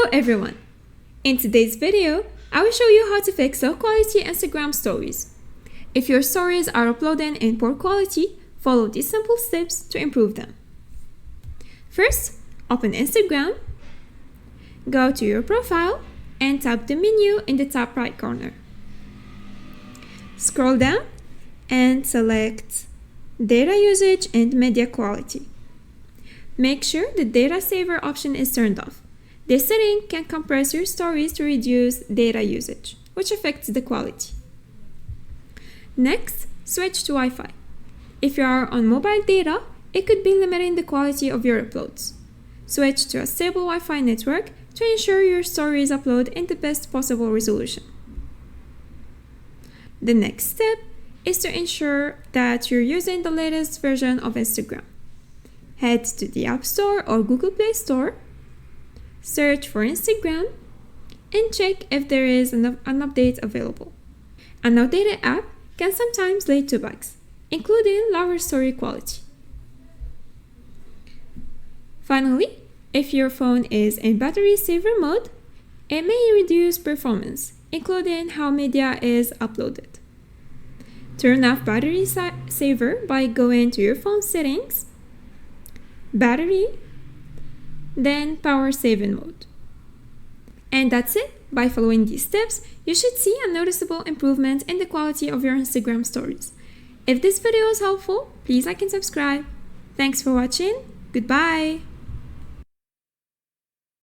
Hello everyone! In today's video, I will show you how to fix low quality Instagram stories. If your stories are uploaded in poor quality, follow these simple steps to improve them. First, open Instagram, go to your profile and tap the menu in the top right corner. Scroll down and select Data Usage and Media Quality. Make sure the Data Saver option is turned off. This setting can compress your stories to reduce data usage, which affects the quality. Next, switch to Wi-Fi. If you are on mobile data, it could be limiting the quality of your uploads. Switch to a stable Wi-Fi network to ensure your stories upload in the best possible resolution. The next step is to ensure that you're using the latest version of Instagram. Head to the App Store or Google Play Store, search for Instagram, and check if there is an update available. An outdated app can sometimes lead to bugs, including lower story quality. Finally, if your phone is in battery saver mode, it may reduce performance, including how media is uploaded. Turn off battery saver by going to your phone settings, battery, then power saving mode. And that's it. By following these steps, you should see a noticeable improvement in the quality of your Instagram stories. If this video is helpful, please like and subscribe. Thanks for watching. Goodbye.